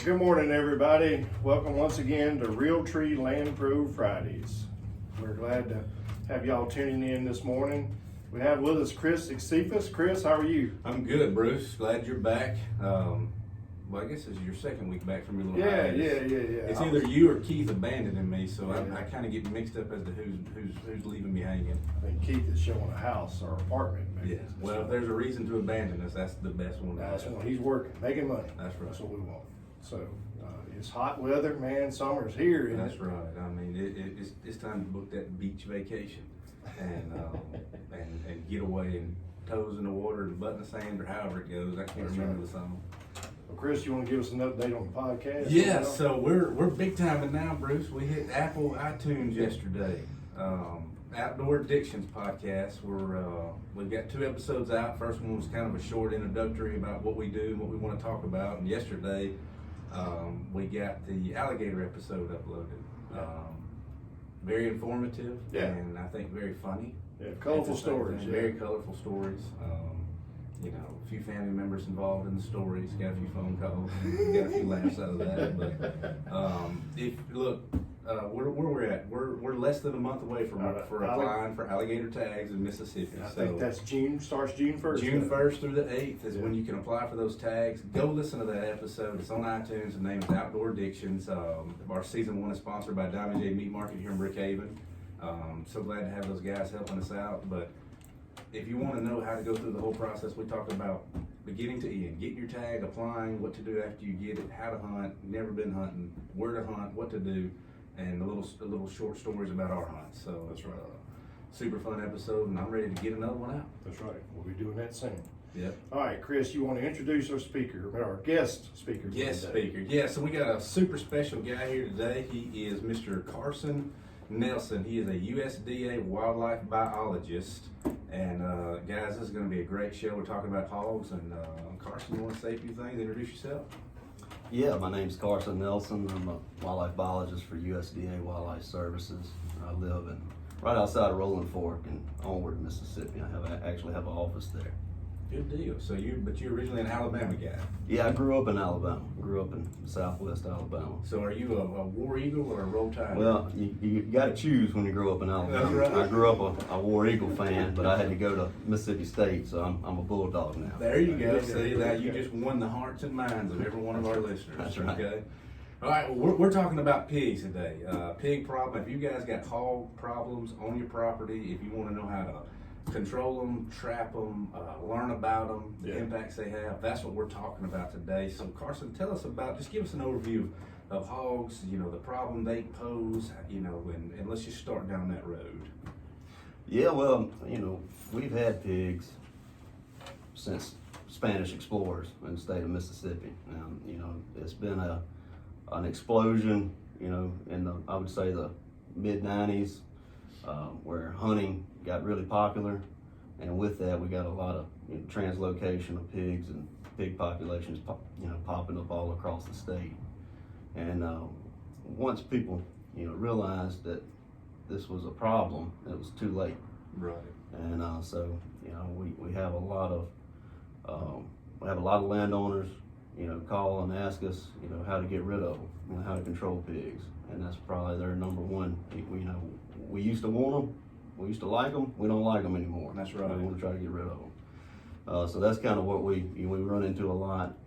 Good morning, everybody. Welcome once again to Realtree Land Pro Fridays. We're glad to have y'all tuning in this morning. We have with us Chris Exifus. Chris, how are you? I'm good, Bruce. Glad you're back. Well, I guess this is your second week back from your little hiatus. Yeah. It's either you or Keith abandoning me, so Yeah. I kind of get mixed up as to who's leaving me hanging. I think Keith is showing a house or apartment. Maybe. Yeah. Well, if there's a reason to abandon us, that's the best one. That's when he's working, making money. That's right. That's what we want. So it's hot weather, man. Summer's here. Isn't That's it? right. I mean, it's time to book that beach vacation and and get away and toes in the water and butt in the sand or however it goes. I can't That's remember right. the song. Well, Chris, you want to give us an update on the podcast? Yeah, so we're big timing now, Bruce. We hit Apple iTunes yesterday. Outdoor Addictions podcast. We've got 2 episodes out. First one was kind of a short introductory about what we do and what we want to talk about. And yesterday, we got the alligator episode uploaded. Very informative, and I think very funny. Yeah, colorful stories. Yeah. Very colorful stories. You know, a few family members involved in the stories, got a few phone calls, got a few laughs out of that. But where we're at, we're less than a month away from applying for alligator tags in Mississippi. I think that's starts June 1st. June 1st through the 8th is when you can apply for those tags. Go listen to that episode. It's on iTunes. The name is Outdoor Addictions. Our season 1 is sponsored by Diamond J Meat Market here in Brookhaven. So glad to have those guys helping us out. But if you want to know how to go through the whole process, we talk about beginning to end, getting your tag, applying, what to do after you get it, how to hunt, never been hunting, where to hunt, what to do, and a little short stories about our hunts. So That's right. Super fun episode, and I'm ready to get another one out. That's right. We'll be doing that soon. Yep. All right, Chris, you want to introduce our speaker, our guest speaker? Guest today? speaker. Yeah, so we got a super special guy here today. He is Mr. Carson Nelson. He is a USDA Wildlife Biologist. And guys, this is going to be a great show. We're talking about hogs. And Carson, you want to say a few things? Introduce yourself. Yeah, my name's Carson Nelson. I'm a wildlife biologist for USDA Wildlife Services. I live right outside of Rolling Fork in Onward, Mississippi. I actually have an office there. Good deal. So you're originally an Alabama guy. Yeah, I grew up in Alabama. Grew up in Southwest Alabama. So are you a war eagle or a roll tide? Well, you got to choose when you grow up in Alabama. That's right. I grew up a War Eagle fan, but I had to go to Mississippi State, so I'm a Bulldog now. There you go. See, now you just won the hearts and minds of every one of our listeners. That's right. Okay. All right, well, we're talking about pigs today. Pig problem. If you guys got hog problems on your property, if you want to know how to control them, trap them, learn about them, the impacts they have, that's what we're talking about today. So Carson, just give us an overview of hogs, you know, the problem they pose, you know, and let's just start down that road. Yeah, well, you know, we've had pigs since Spanish explorers in the state of Mississippi. You know, it's been an explosion, you know, in I would say the mid-90s, where hunting got really popular, and with that we got a lot of translocation of pigs and pig populations popping up all across the state. And once people realized that this was a problem, it was too late. Right. And so we have a lot of landowners call and ask us how to get rid of them, how to control pigs, and that's probably their number one. We used to want them. We used to like them. We don't like them anymore. That's right. We want to try to get rid of them. So that's kind of what we run into a lot.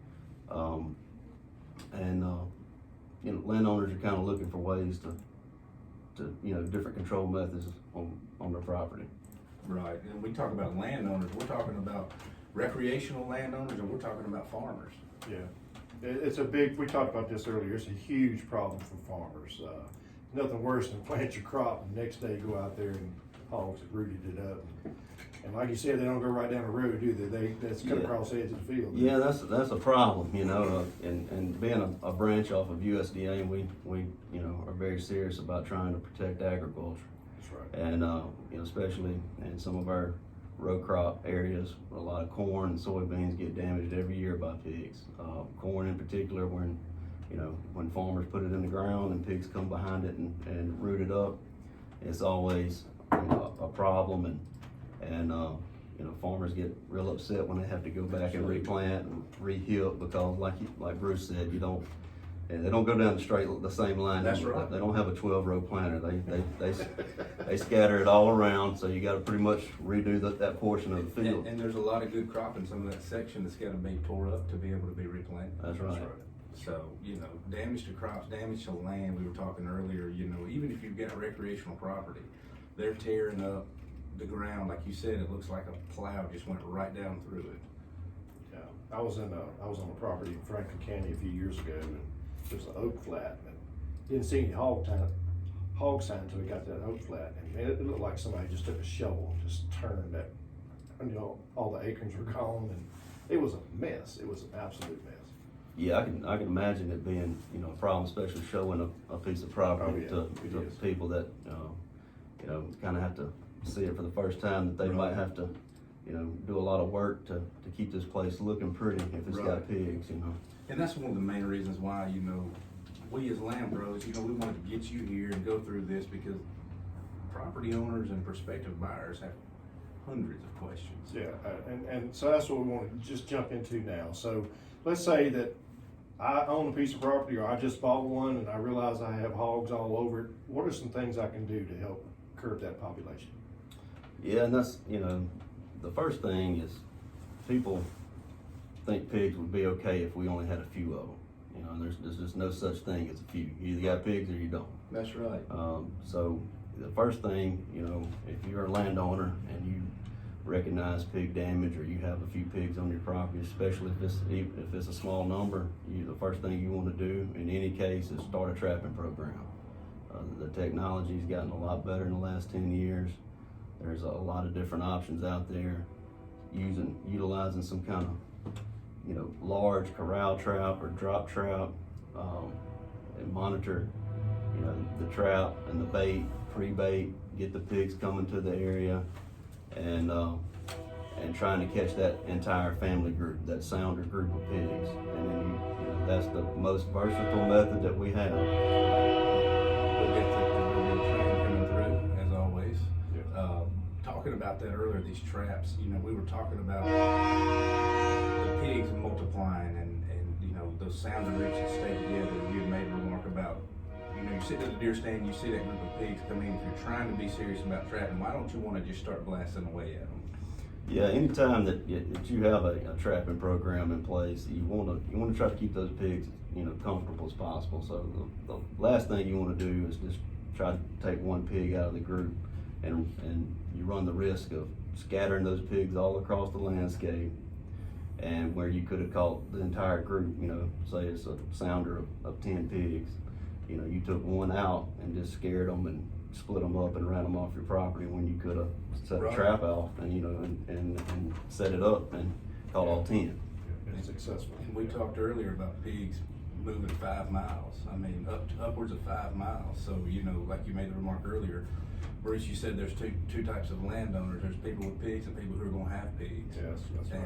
Landowners are kind of looking for ways to different control methods on their property. Right. And we talk about landowners. We're talking about recreational landowners, and we're talking about farmers. Yeah. It's we talked about this earlier, it's a huge problem for farmers. Nothing worse than plant your crop and the next day go out there and hogs have rooted it up. And like you said, they don't go right down the road, do they? That's cut across the edge of the field. Yeah, that's a problem, and being a branch off of USDA, we are very serious about trying to protect agriculture. That's right. And especially in some of our row crop areas, a lot of corn and soybeans get damaged every year by pigs. Corn in particular, when farmers put it in the ground and pigs come behind it and root it up, it's always a problem, and farmers get real upset when they have to go back and replant and re-hip, because like Bruce said, you don't and they don't go down the same line. That's right. They don't have a 12-row planter. They scatter it all around, so you gotta pretty much redo that portion of the field. And there's a lot of good crop in some of that section that's gotta be tore up to be able to be replanted. That's right. So, damage to crops, damage to land, we were talking earlier, even if you've got recreational property, they're tearing up the ground, like you said, it looks like a plow just went right down through it. Yeah, I was on a property in Franklin County a few years ago, and there's an oak flat, and didn't see any hog sign until we got to that oak flat, and man, it looked like somebody just took a shovel and just turned that, all the acorns were gone, and it was a mess. It was an absolute mess. Yeah, I can imagine it being, a problem, especially showing a piece of property to people that, kind of have to see it for the first time, that they might have to, do a lot of work to keep this place looking pretty if it's got pigs, And that's one of the main reasons why, we as land pros, we wanted to get you here and go through this, because property owners and prospective buyers have hundreds of questions. Yeah, and so that's what we want to just jump into now. So let's say that I own a piece of property, or I just bought one and I realize I have hogs all over it. What are some things I can do to help curb that population? Yeah, and that's, the first thing is people think pigs would be okay if we only had a few of them. And there's just no such thing as a few. You either got pigs or you don't. That's right. So the first thing, if you're a landowner and you recognize pig damage, or you have a few pigs on your property, especially if it's a small number, the first thing you want to do in any case is start a trapping program. The technology's gotten a lot better in the last 10 years. There's a lot of different options out there, utilizing some kind of large corral trap or drop trap, and monitor the trap and the bait, pre-bait, get the pigs coming to the area, and trying to catch that entire family group, that sounder group of pigs. And then that's the most versatile method that we have. We'll get the train coming through, as always. Yeah. Talking about that earlier, these traps, we were talking about the pigs multiplying and those sounder groups that stay together. You made a remark about, you sit at the deer stand, you see that group of pigs come in. If you're trying to be serious about trapping, why don't you want to just start blasting away at them? Yeah, anytime that you have a trapping program in place, you want to try to keep those pigs comfortable as possible. So the last thing you want to do is just try to take one pig out of the group, and you run the risk of scattering those pigs all across the landscape, and where you could have caught the entire group. Say it's a sounder of 10 pigs, you took one out and just scared them and split them up and ran them off your property, when you could have set a trap out and and set it up and caught all 10. It's successful. And we talked earlier about pigs moving 5 miles. I mean, upwards of 5 miles. So, like you made the remark earlier, Bruce, you said there's two types of landowners. There's people with pigs and people who are gonna have pigs. Yes, that's right.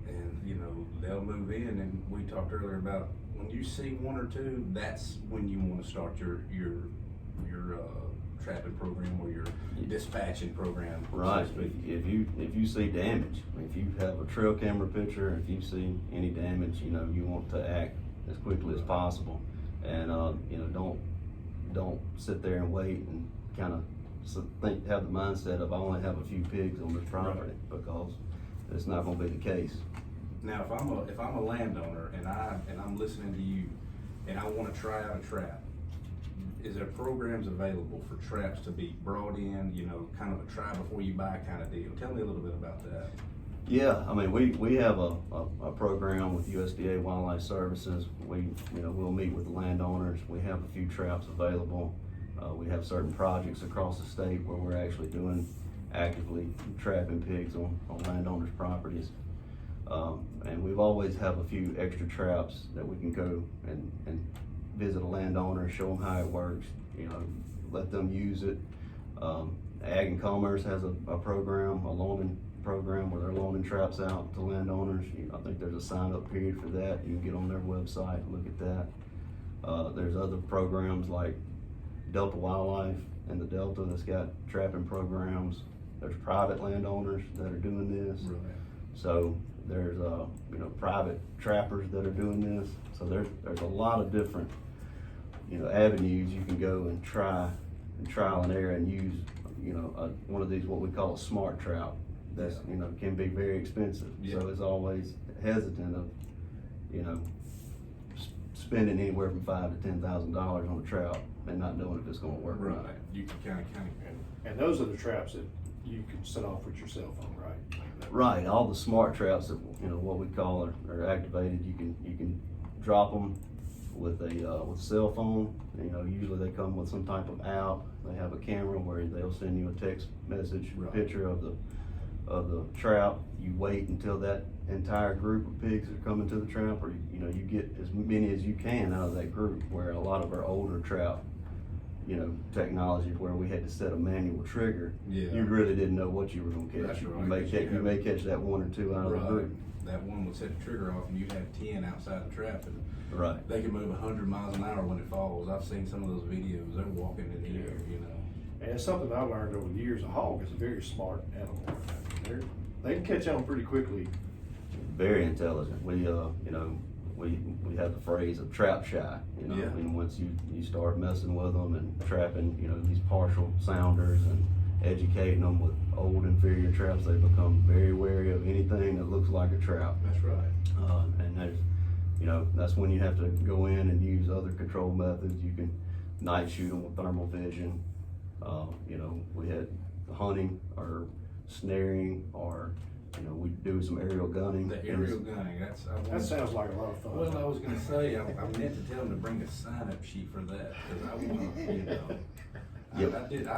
And they'll move in, and we talked earlier about when you see one or two, that's when you wanna start your trapping program or your dispatching program. Right. If you see damage, if you have a trail camera picture, if you see any damage, you want to act as quickly as possible, and don't sit there and wait and kind of have the mindset of I only have a few pigs on this property, because it's not going to be the case. Now, if I'm a landowner and I'm listening to you, and I want to try out a trap, is there programs available for traps to be brought in, kind of a try before you buy kind of deal? Tell me a little bit about that. Yeah, I mean, we have a program with USDA Wildlife Services. We'll meet with the landowners. We have a few traps available. We have certain projects across the state where we're actually actively trapping pigs on landowners' properties. And we've always have a few extra traps that we can go and visit a landowner, show them how it works, let them use it. Ag and Commerce has a program, a loaning program, where they're loaning traps out to landowners. I think there's a sign-up period for that. You can get on their website and look at that. There's other programs like Delta Wildlife and the Delta that's got trapping programs. There's private landowners that are doing this. Right. So there's private trappers that are doing this. So there's a lot of different avenues you can go and trial and error and use, one of these, what we call a smart trout. That's, can be very expensive. Yeah. So it's always hesitant of, spending anywhere from $5,000 to $10,000 on a trout and not knowing if it's gonna work or not. Right, you can kind of. And those are the traps that you can set off with your cell phone, right? Right, all the smart traps that, what we call are activated, you can drop them with a cell phone. Usually they come with some type of app. They have a camera where they'll send you a text message, Right. picture of the trout. You wait until that entire group of pigs are coming to the trap, or you get as many as you can out of that group. Where a lot of our older trout, technology where we had to set a manual trigger, Yeah. you really didn't know what you were gonna catch. That's right, You may 'cause catch, you you may catch that one or two out of the Right. group. That one would set the trigger off and you'd have 10 outside the trap, and Right. they can move 100 miles an hour when it falls. I've seen some of those videos, they're walking in the air, And it's something I learned over the years. A hog is a very smart animal. They can catch on pretty quickly. Very intelligent. We have the phrase of trap shy, Yeah. and once you start messing with them and trapping, these partial sounders and educating them with old inferior traps, they become very wary of anything that looks like a trap. That's right. And there's, that's when you have to go in and use other control methods. You can night shoot them with thermal vision. We had hunting or snaring, or we do some aerial gunning. The aerial gunning, That sounds like a lot of fun. Well, I was gonna say, I meant to tell them to bring a sign-up sheet for that, because I want, Yep.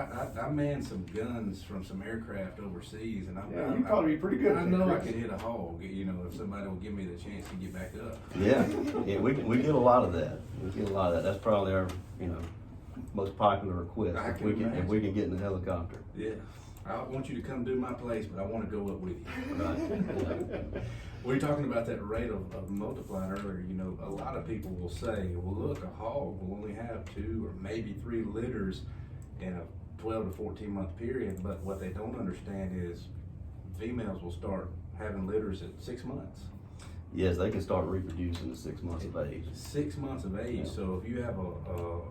I manned some guns from some aircraft overseas, and Yeah, you'd probably be pretty good I at that, know I Chris. could hit a hog, if somebody will give me the chance to get back up. Yeah, we get a lot of that. We get a lot of that. That's probably our, most popular request. I If can we can imagine. get in the helicopter. Yeah, I want you to come do my place, but I wanna go up with you. Right. Yeah. We were talking about that rate of multiplying earlier. A lot of people will say, well, look, a hog will only have 2 or maybe 3 litters in a 12 to 14 month period, but what they don't understand is females will start having litters at 6 months. Yes, they can start reproducing at 6 months of age. 6 months of age. Yeah. So if you have a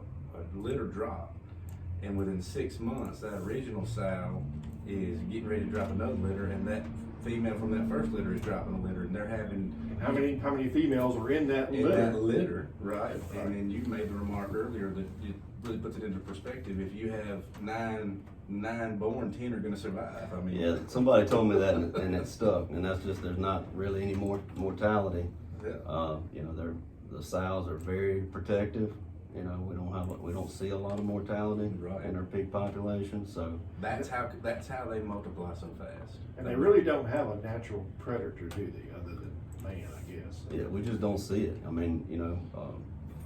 litter drop, and within 6 months that original sow is getting ready to drop another litter, and that female from that first litter is dropping a litter, and they're having How many females are in that in litter? that litter, right? Right. And then you made the remark earlier that it really puts it into perspective. If you have nine born, 10 are going to survive. I mean, Yeah, somebody told me that and it stuck, and that's just, there's not really any more mortality. yeah. The sows are very protective. We don't see a lot of mortality Right. in our pig population, so. That's how they multiply so fast. And they really don't have a natural predator, do they, other than man, I guess. Yeah, we just don't see it. I mean,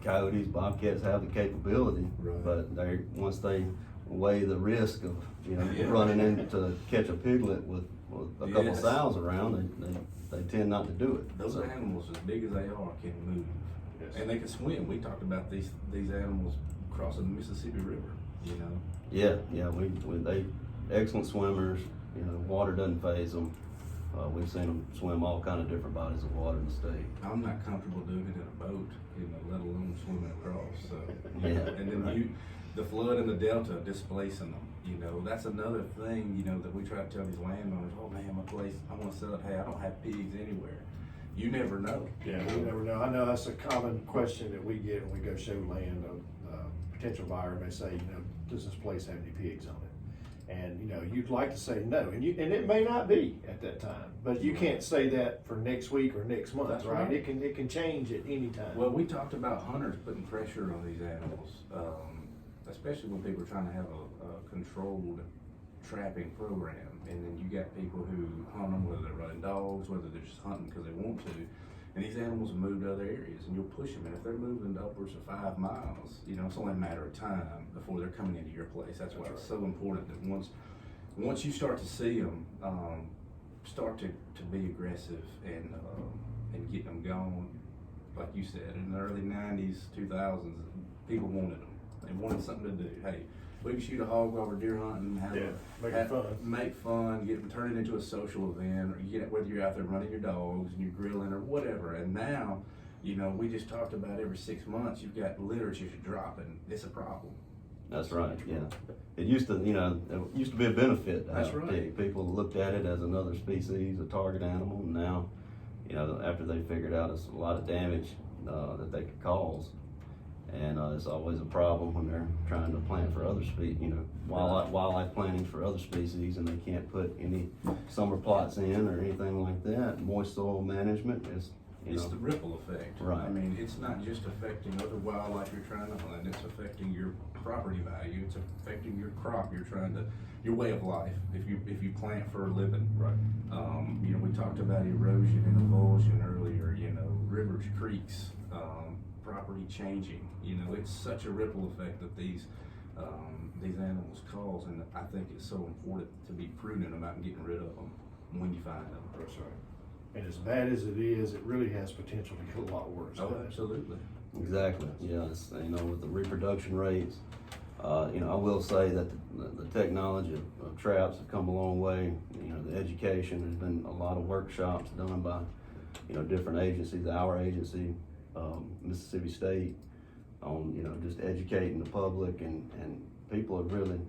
coyotes, bobcats have the capability, Right. but once they weigh the risk of, Yeah. running in to catch a piglet with a couple Yes. sows around, they tend not to do it. Those So, animals, as big as they are, can move, Yes. and they can swim. We talked about these animals crossing the Mississippi River. yeah, they excellent swimmers. Water doesn't faze them. We've seen them swim all kind of different bodies of water in the state. I'm not comfortable doing it in a boat, let alone swimming across. So, Yeah, and then right. the flood in the delta displacing them. That's another thing. That we try to tell these landowners. Oh man, my place, I want to sell it. Hey, I don't have pigs anywhere. You never know. Yeah, we never know. I know that's a common question that we get when we go show land of potential buyer, and they say, does this place have any pigs on it? And, you'd like to say no, and it may not be at that time, but you can't say that for next week or next month, That's right? right. It can change at any time. Well, we talked about hunters putting pressure on these animals, especially when people are trying to have a controlled trapping program. And then you got people who hunt them, whether they're running dogs, whether they're just hunting because they want to. And these animals have moved to other areas, and you'll push them. And if they're moving upwards of 5 miles, it's only a matter of time before they're coming into your place. That's why it's so important that once you start to see them, start to be aggressive and get them gone. Like you said, in the early 90s, 2000s, people wanted them. They wanted something to do. Hey, we can shoot a hog while we're deer hunting, make fun, turn it into a social event, or whether you're out there running your dogs and you're grilling or whatever. And now You know, we just talked about every 6 months, you've got litter just dropping. It's a problem. That's right, yeah. It used to, it used to be a benefit to That's have a right. pig. People looked at it as another species, a target animal, and now, after they figured out it's a lot of damage that they could cause. And it's always a problem when they're trying to plant for other wildlife planting for other species, and they can't put any summer plots in or anything like that. Moist soil management is, It's the ripple effect. Right. I mean, it's not just affecting other wildlife you're trying to hunt, it's affecting your property value, it's affecting your crop your way of life, if you plant for a living. Right. We talked about erosion and avulsion earlier, rivers, creeks, property changing. It's such a ripple effect that these animals cause, and I think it's so important to be prudent about getting rid of them when you find them. That's right. And as bad as it is, it really has potential to get a lot worse. Oh, absolutely. exactly, yeah, it's, with the reproduction rates. I will say that the technology of traps have come a long way. The education, there's been a lot of workshops done by, different agencies, our agency, Mississippi State, on, just educating the public, and people have really,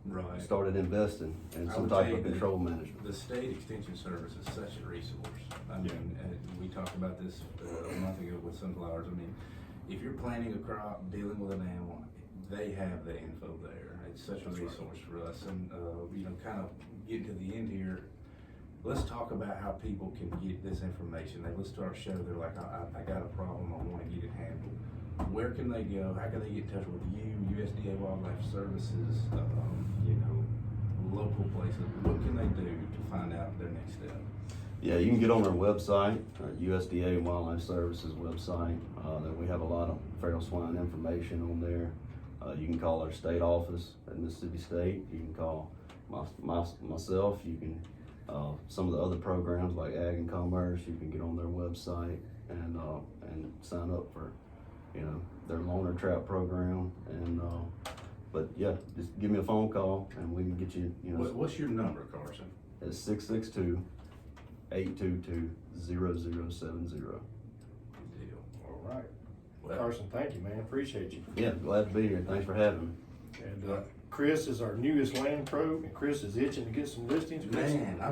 Right. started investing in I some would type tell of you that control management. The state extension service is such a resource. I mean, we talked about this a month ago with sunflowers. I mean, if you're planting a crop, dealing with an animal, they have the info there. It's such a resource for us. And, kind of getting to the end here, let's talk about how people can get this information. They listen to our show, they're like, I got a problem, I want to get it handled. Where can they go? How can they get in touch with you, USDA Wildlife Services, local places? What can they do to find out their next step? Yeah, you can get on our website, our USDA Wildlife Services website. That we have a lot of feral swine information on there. You can call our state office at Mississippi State. You can call myself. You can some of the other programs like Ag and Commerce. You can get on their website and sign up for their loaner trap program. And but yeah, just give me a phone call and we can get you. What's your number, Carson? It's 662-822-0070. Deal. All right. Well, Carson, thank you, man. Appreciate you. Yeah, glad to be here. Thanks for having me. And Chris is our newest land pro, and Chris is itching to get some listings. Chris, man, I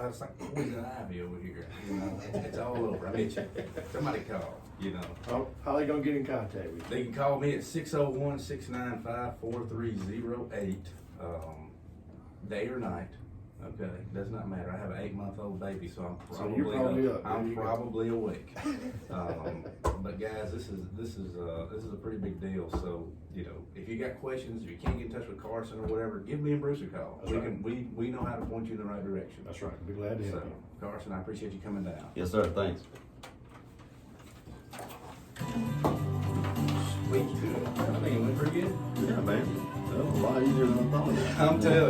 was like poison ivy over here. It's all over. I'm itching. Somebody call. how are they gonna get in contact with you? They can call me at 601-695-4308, day or night. Okay, does not matter. I have an 8-month-old baby, so I'm probably, you're probably up. I'm probably awake. But guys, this is a pretty big deal. So if you got questions, if you can't get in touch with Carson or whatever, give me and Bruce a call. That's right. We know how to point you in the right direction. That's right. Be glad to help you. Carson, I appreciate you coming down. Yes, sir. Thanks. Sweet. I think it went pretty good. Yeah, man. That was a lot easier than I thought. I'm telling you.